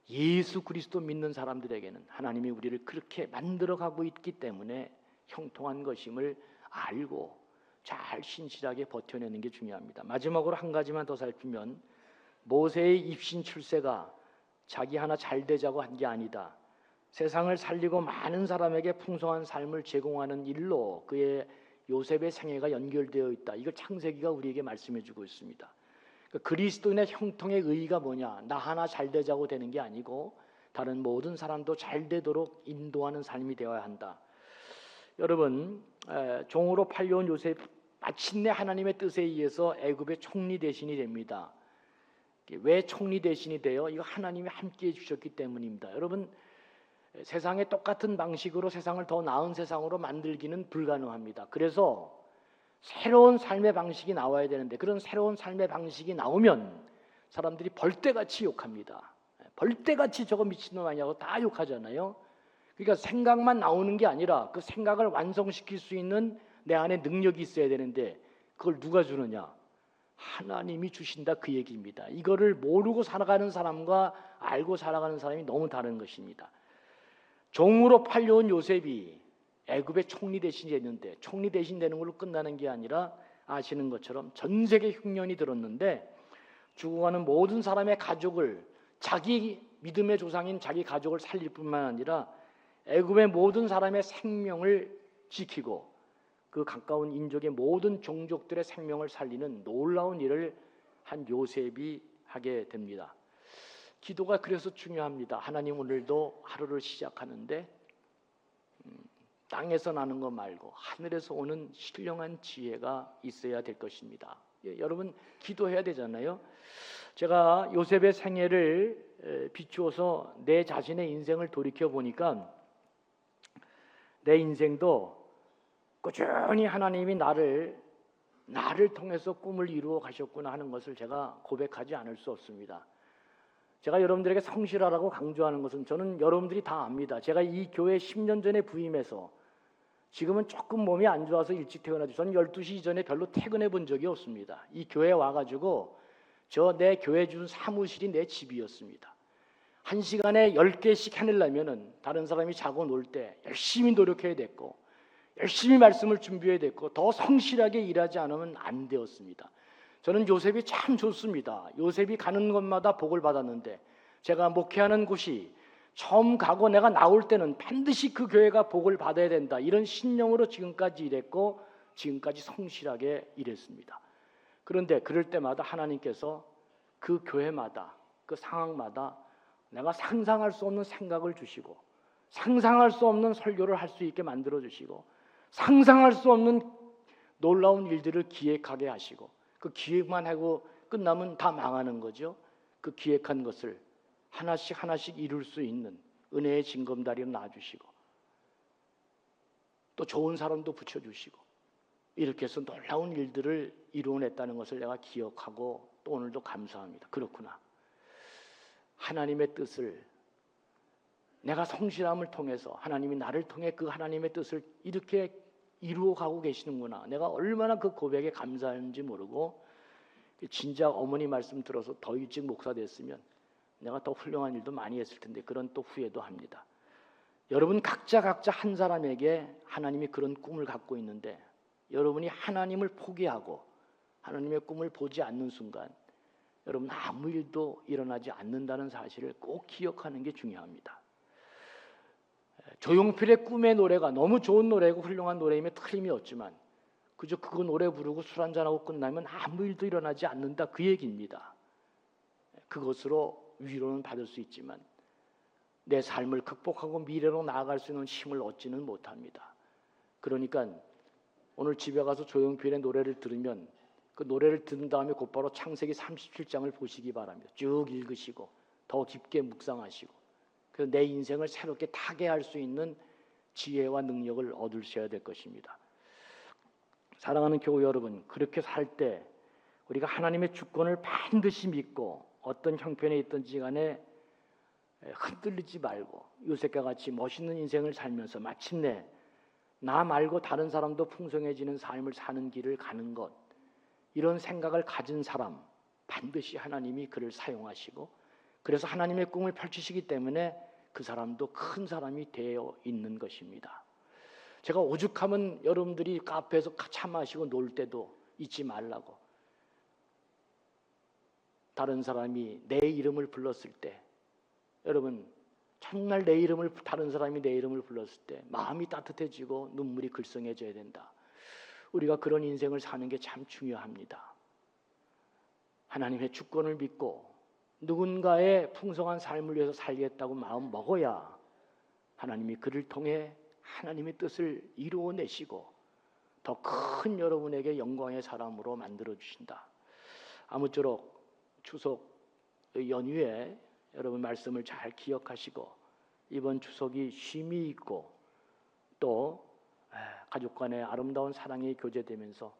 예수 그리스도 믿는 사람들에게는 하나님이 우리를 그렇게 만들어가고 있기 때문에 형통한 것임을 알고 잘 신실하게 버텨내는 게 중요합니다. 마지막으로 한 가지만 더 살피면 모세의 입신 출세가 자기 하나 잘 되자고 한 게 아니다. 세상을 살리고 많은 사람에게 풍성한 삶을 제공하는 일로 그의 요셉의 생애가 연결되어 있다. 이걸 창세기가 우리에게 말씀해 주고 있습니다. 그러니까 그리스도인의 형통의 의의가 뭐냐? 나 하나 잘 되자고 되는 게 아니고 다른 모든 사람도 잘 되도록 인도하는 삶이 되어야 한다. 여러분, 종으로 팔려온 요셉 마침내 하나님의 뜻에 의해서 애굽의 총리 대신이 됩니다. 왜 총리 대신이 돼요? 이거 하나님이 함께해 주셨기 때문입니다. 여러분, 세상에 똑같은 방식으로 세상을 더 나은 세상으로 만들기는 불가능합니다. 그래서 새로운 삶의 방식이 나와야 되는데 그런 새로운 삶의 방식이 나오면 사람들이 벌떼같이 욕합니다. 벌떼같이 저거 미친놈 아니냐고 다 욕하잖아요. 그러니까 생각만 나오는 게 아니라 그 생각을 완성시킬 수 있는 내 안에 능력이 있어야 되는데 그걸 누가 주느냐? 하나님이 주신다, 그 얘기입니다. 이거를 모르고 살아가는 사람과 알고 살아가는 사람이 너무 다른 것입니다. 종으로 팔려온 요셉이 애굽의 총리 대신이 됐는데 총리 대신 되는 걸로 끝나는 게 아니라 아시는 것처럼 전 세계 흉년이 들었는데 죽어가는 모든 사람의 가족을, 자기 믿음의 조상인 자기 가족을 살릴 뿐만 아니라 애굽의 모든 사람의 생명을 지키고 그 가까운 인족의 모든 종족들의 생명을 살리는 놀라운 일을 한 요셉이 하게 됩니다. 기도가 그래서 중요합니다. 하나님, 오늘도 하루를 시작하는데 땅에서 나는 거 말고 하늘에서 오는 신령한 지혜가 있어야 될 것입니다. 여러분, 기도해야 되잖아요. 제가 요셉의 생애를 비추어서 내 자신의 인생을 돌이켜 보니까 내 인생도 꾸준히 하나님이 나를 통해서 꿈을 이루어 가셨구나 하는 것을 제가 고백하지 않을 수 없습니다. 제가 여러분들에게 성실하라고 강조하는 것은 저는 여러분들이 다 압니다. 제가 이 교회 10년 전에 부임해서 지금은 조금 몸이 안 좋아서 일찍 퇴근하죠. 저는 12시 이전에 별로 퇴근해 본 적이 없습니다. 이 교회에 와가지고 내 교회 준 사무실이 내 집이었습니다. 1시간에 10개씩 해내려면은 다른 사람이 자고 놀 때 열심히 노력해야 됐고 열심히 말씀을 준비해야 됐고 더 성실하게 일하지 않으면 안 되었습니다. 저는 요셉이 참 좋습니다. 요셉이 가는 곳마다 복을 받았는데 제가 목회하는 곳이 처음 가고 내가 나올 때는 반드시 그 교회가 복을 받아야 된다, 이런 신념으로 지금까지 일했고 지금까지 성실하게 일했습니다. 그런데 그럴 때마다 하나님께서 그 교회마다 그 상황마다 내가 상상할 수 없는 생각을 주시고 상상할 수 없는 설교를 할 수 있게 만들어 주시고 상상할 수 없는 놀라운 일들을 기획하게 하시고 그 기획만 하고 끝나면 다 망하는 거죠. 그 기획한 것을 하나씩 하나씩 이룰 수 있는 은혜의 징검다리로 놔주시고 또 좋은 사람도 붙여주시고 이렇게 해서 놀라운 일들을 이루어냈다는 것을 내가 기억하고 또 오늘도 감사합니다. 그렇구나. 하나님의 뜻을 내가 성실함을 통해서 하나님이 나를 통해 그 하나님의 뜻을 이렇게 이루어가고 계시는구나. 내가 얼마나 그 고백에 감사하는지 모르고 진작 어머니 말씀 들어서 더 일찍 목사 됐으면 내가 더 훌륭한 일도 많이 했을 텐데 그런 또 후회도 합니다. 여러분 각자 한 사람에게 하나님이 그런 꿈을 갖고 있는데 여러분이 하나님을 포기하고 하나님의 꿈을 보지 않는 순간 여러분 아무 일도 일어나지 않는다는 사실을 꼭 기억하는 게 중요합니다. 조용필의 꿈의 노래가 너무 좋은 노래고 훌륭한 노래임에 틀림이 없지만 그저 그거 노래 부르고 술 한잔하고 끝나면 아무 일도 일어나지 않는다, 그 얘기입니다. 그것으로 위로는 받을 수 있지만 내 삶을 극복하고 미래로 나아갈 수 있는 힘을 얻지는 못합니다. 그러니까 오늘 집에 가서 조용필의 노래를 들으면 그 노래를 들은 다음에 곧바로 창세기 37장을 보시기 바랍니다. 쭉 읽으시고 더 깊게 묵상하시고 그래서 내 인생을 새롭게 타개할 수 있는 지혜와 능력을 얻으셔야 될 것입니다. 사랑하는 교우 여러분, 그렇게 살 때 우리가 하나님의 주권을 반드시 믿고 어떤 형편에 있든지 간에 흔들리지 말고 요셉과 같이 멋있는 인생을 살면서 마침내 나 말고 다른 사람도 풍성해지는 삶을 사는 길을 가는 것, 이런 생각을 가진 사람 반드시 하나님이 그를 사용하시고 그래서 하나님의 꿈을 펼치시기 때문에 그 사람도 큰 사람이 되어 있는 것입니다. 제가 오죽하면 여러분들이 카페에서 차 마시고 놀 때도 잊지 말라고. 다른 사람이 내 이름을 불렀을 때, 여러분 정말 다른 사람이 내 이름을 불렀을 때 마음이 따뜻해지고 눈물이 글썽해져야 된다. 우리가 그런 인생을 사는 게 참 중요합니다. 하나님의 주권을 믿고 누군가의 풍성한 삶을 위해서 살겠다고 마음 먹어야 하나님이 그를 통해 하나님의 뜻을 이루어내시고 더 큰 여러분에게 영광의 사람으로 만들어 주신다. 아무쪼록 추석 연휴에 여러분 말씀을 잘 기억하시고 이번 추석이 쉼이 있고 또 가족 간의 아름다운 사랑이 교제되면서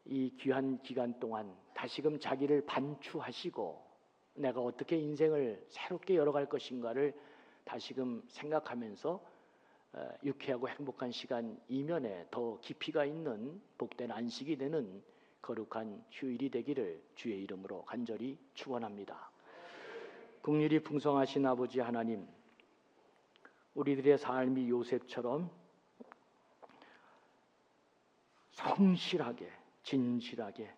이 귀한 기간 동안 다시금 자기를 반추하시고 내가 어떻게 인생을 새롭게 열어갈 것인가를 다시금 생각하면서 유쾌하고 행복한 시간 이면에 더 깊이가 있는 복된 안식이 되는 거룩한 휴일이 되기를 주의 이름으로 간절히 축원합니다. 긍휼이 풍성하신 아버지 하나님, 우리들의 삶이 요셉처럼 성실하게 진실하게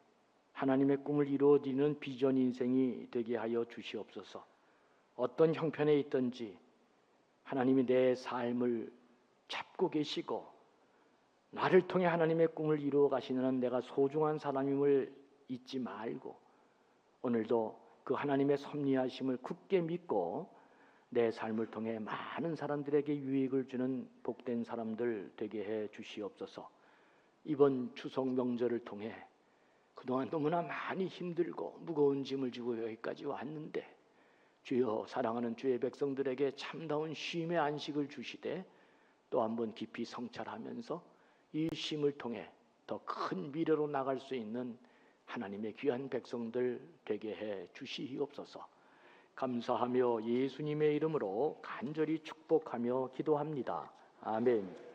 하나님의 꿈을 이루어지는 비전 인생이 되게 하여 주시옵소서. 어떤 형편에 있든지 하나님이 내 삶을 잡고 계시고 나를 통해 하나님의 꿈을 이루어 가시는 내가 소중한 사람임을 잊지 말고 오늘도 그 하나님의 섭리하심을 굳게 믿고 내 삶을 통해 많은 사람들에게 유익을 주는 복된 사람들 되게 해 주시옵소서. 이번 추석 명절을 통해 그동안 너무나 많이 힘들고 무거운 짐을 지고 여기까지 왔는데 주여 사랑하는 주의 백성들에게 참다운 쉼의 안식을 주시되 또 한번 깊이 성찰하면서 이 쉼을 통해 더 큰 미래로 나갈 수 있는 하나님의 귀한 백성들 되게 해 주시옵소서. 감사하며 예수님의 이름으로 간절히 축복하며 기도합니다. 아멘.